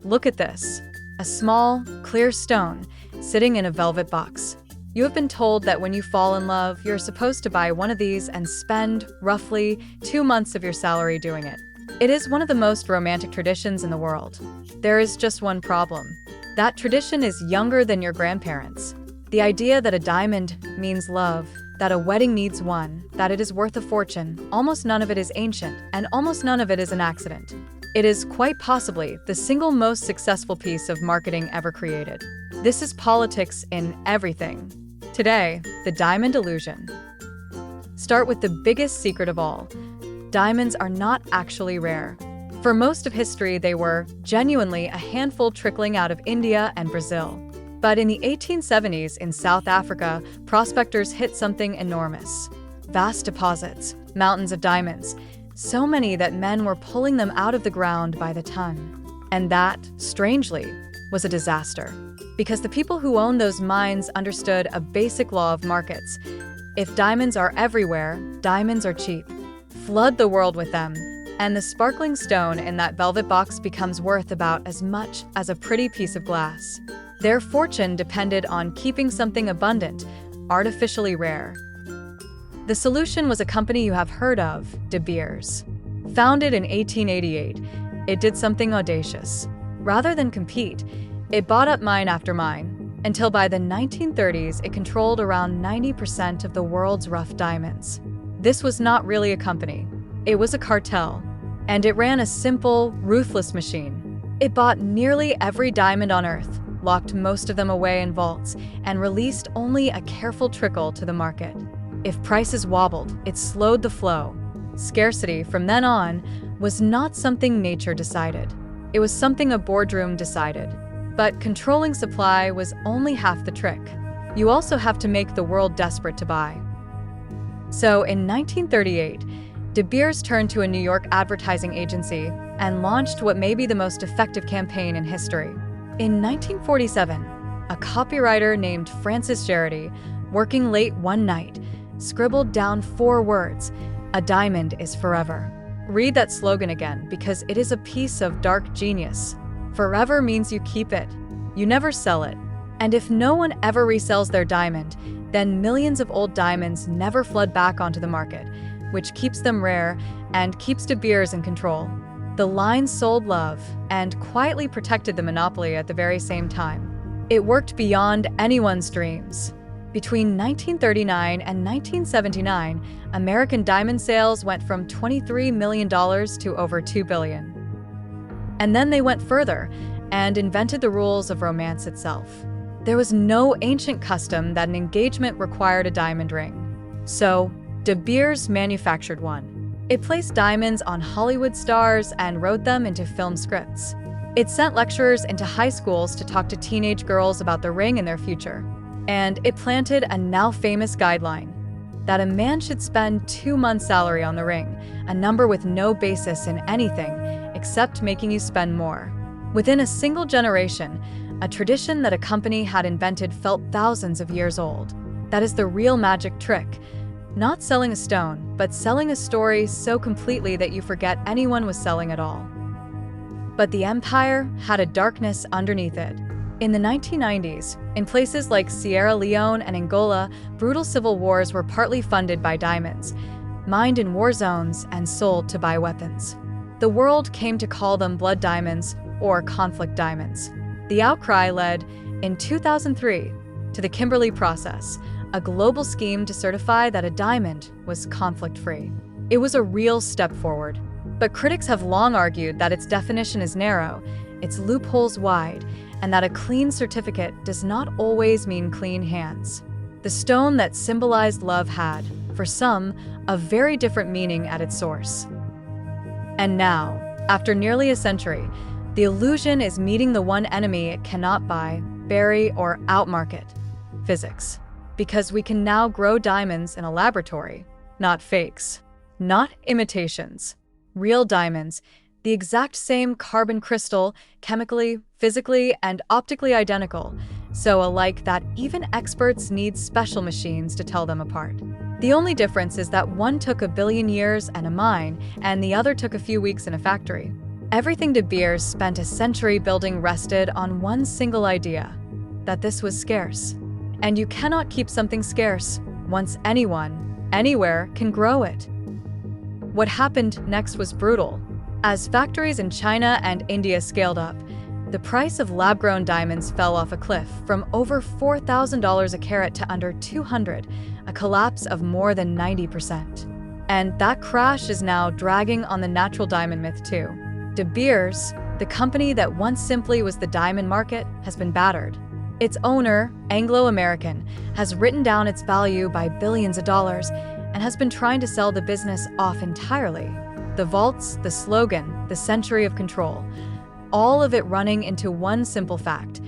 Look at this. A small, clear stone sitting in a velvet box. You have been told that when you fall in love, you're supposed to buy one of these and spend roughly 2 months of your salary doing it. It is one of the most romantic traditions in the world. There is just one problem. That tradition is younger than your grandparents. The idea that a diamond means love, that a wedding needs one, that it is worth a fortune, almost none of it is ancient, and almost none of it is an accident. It is quite possibly the single most successful piece of marketing ever created. This is politics in everything. Today, the diamond illusion. Start with the biggest secret of all. Diamonds are not actually rare. For most of history, they were genuinely a handful trickling out of India and Brazil. But in the 1870s in South Africa, prospectors hit something enormous. Vast deposits, mountains of diamonds, so many that men were pulling them out of the ground by the ton. And that, strangely, was a disaster. Because the people who owned those mines understood a basic law of markets. If diamonds are everywhere, diamonds are cheap. Flood the world with them, and the sparkling stone in that velvet box becomes worth about as much as a pretty piece of glass. Their fortune depended on keeping something abundant, artificially rare. The solution was a company you have heard of, De Beers. Founded in 1888, it did something audacious. Rather than compete, it bought up mine after mine, until by the 1930s it controlled around 90% of the world's rough diamonds. This was not really a company. It was a cartel, and it ran a simple, ruthless machine. It bought nearly every diamond on Earth, locked most of them away in vaults, and released only a careful trickle to the market. If prices wobbled, it slowed the flow. Scarcity, from then on, was not something nature decided. It was something a boardroom decided. But controlling supply was only half the trick. You also have to make the world desperate to buy. So in 1938, De Beers turned to a New York advertising agency and launched what may be the most effective campaign in history. In 1947, a copywriter named Francis Geraghty, working late one night, scribbled down 4 words: "A diamond is forever." Read that slogan again, because it is a piece of dark genius. Forever means you keep it. You never sell it. And if no one ever resells their diamond, then millions of old diamonds never flood back onto the market, which keeps them rare and keeps De Beers in control. The line sold love and quietly protected the monopoly at the very same time. It worked beyond anyone's dreams. Between 1939 and 1979, American diamond sales went from $23 million to over $2 billion. And then they went further and invented the rules of romance itself. There was no ancient custom that an engagement required a diamond ring. So, De Beers manufactured one. It placed diamonds on Hollywood stars and wrote them into film scripts. It sent lecturers into high schools to talk to teenage girls about the ring and their future. And it planted a now famous guideline that a man should spend 2 months' salary on the ring, a number with no basis in anything except making you spend more. Within a single generation, a tradition that a company had invented felt thousands of years old. That is the real magic trick. Not selling a stone, but selling a story so completely that you forget anyone was selling at all. But the empire had a darkness underneath it. In the 1990s, in places like Sierra Leone and Angola, brutal civil wars were partly funded by diamonds, mined in war zones and sold to buy weapons. The world came to call them blood diamonds or conflict diamonds. The outcry led, in 2003, to the Kimberley Process, a global scheme to certify that a diamond was conflict-free. It was a real step forward. But critics have long argued that its definition is narrow, its loopholes wide, and that a clean certificate does not always mean clean hands. The stone that symbolized love had, for some, a very different meaning at its source. And now, after nearly a century, the illusion is meeting the one enemy it cannot buy, bury, or outmarket: physics. Because we can now grow diamonds in a laboratory, not fakes, not imitations. Real diamonds, the exact same carbon crystal, chemically, physically, and optically identical, so alike that even experts need special machines to tell them apart. The only difference is that one took 1 billion years and a mine, and the other took a few weeks in a factory. Everything De Beers spent a century building rested on one single idea, that this was scarce. And you cannot keep something scarce once anyone, anywhere, can grow it. What happened next was brutal. As factories in China and India scaled up, the price of lab-grown diamonds fell off a cliff from over $4,000 a carat to under $200, a collapse of more than 90%. And that crash is now dragging on the natural diamond myth too. De Beers, the company that once simply was the diamond market, has been battered. Its owner, Anglo-American, has written down its value by billions of dollars and has been trying to sell the business off entirely. The vaults, the slogan, the century of control, all of it running into one simple fact.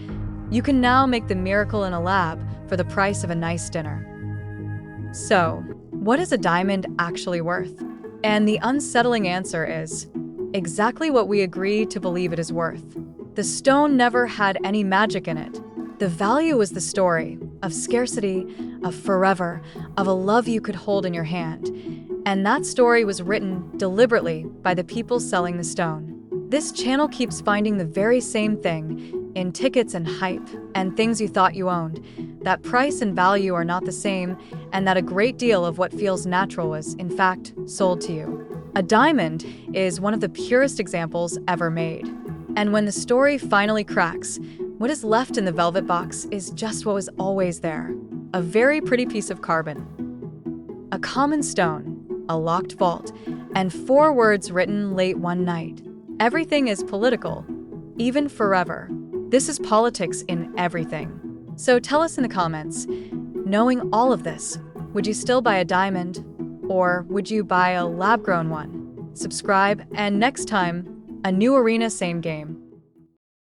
You can now make the miracle in a lab for the price of a nice dinner. So, what is a diamond actually worth? And the unsettling answer is exactly what we agree to believe it is worth. The stone never had any magic in it. The value was the story of scarcity, of forever, of a love you could hold in your hand. And that story was written deliberately by the people selling the stone. This channel keeps finding the very same thing in tickets and hype and things you thought you owned, that price and value are not the same, and that a great deal of what feels natural was, in fact, sold to you. A diamond is one of the purest examples ever made. And when the story finally cracks, what is left in the velvet box is just what was always there. A very pretty piece of carbon. A common stone, a locked vault, and 4 words written late one night. Everything is political, even forever. This is politics in everything. So tell us in the comments, knowing all of this, would you still buy a diamond? Or would you buy a lab-grown one? Subscribe, and next time, a new arena, same game.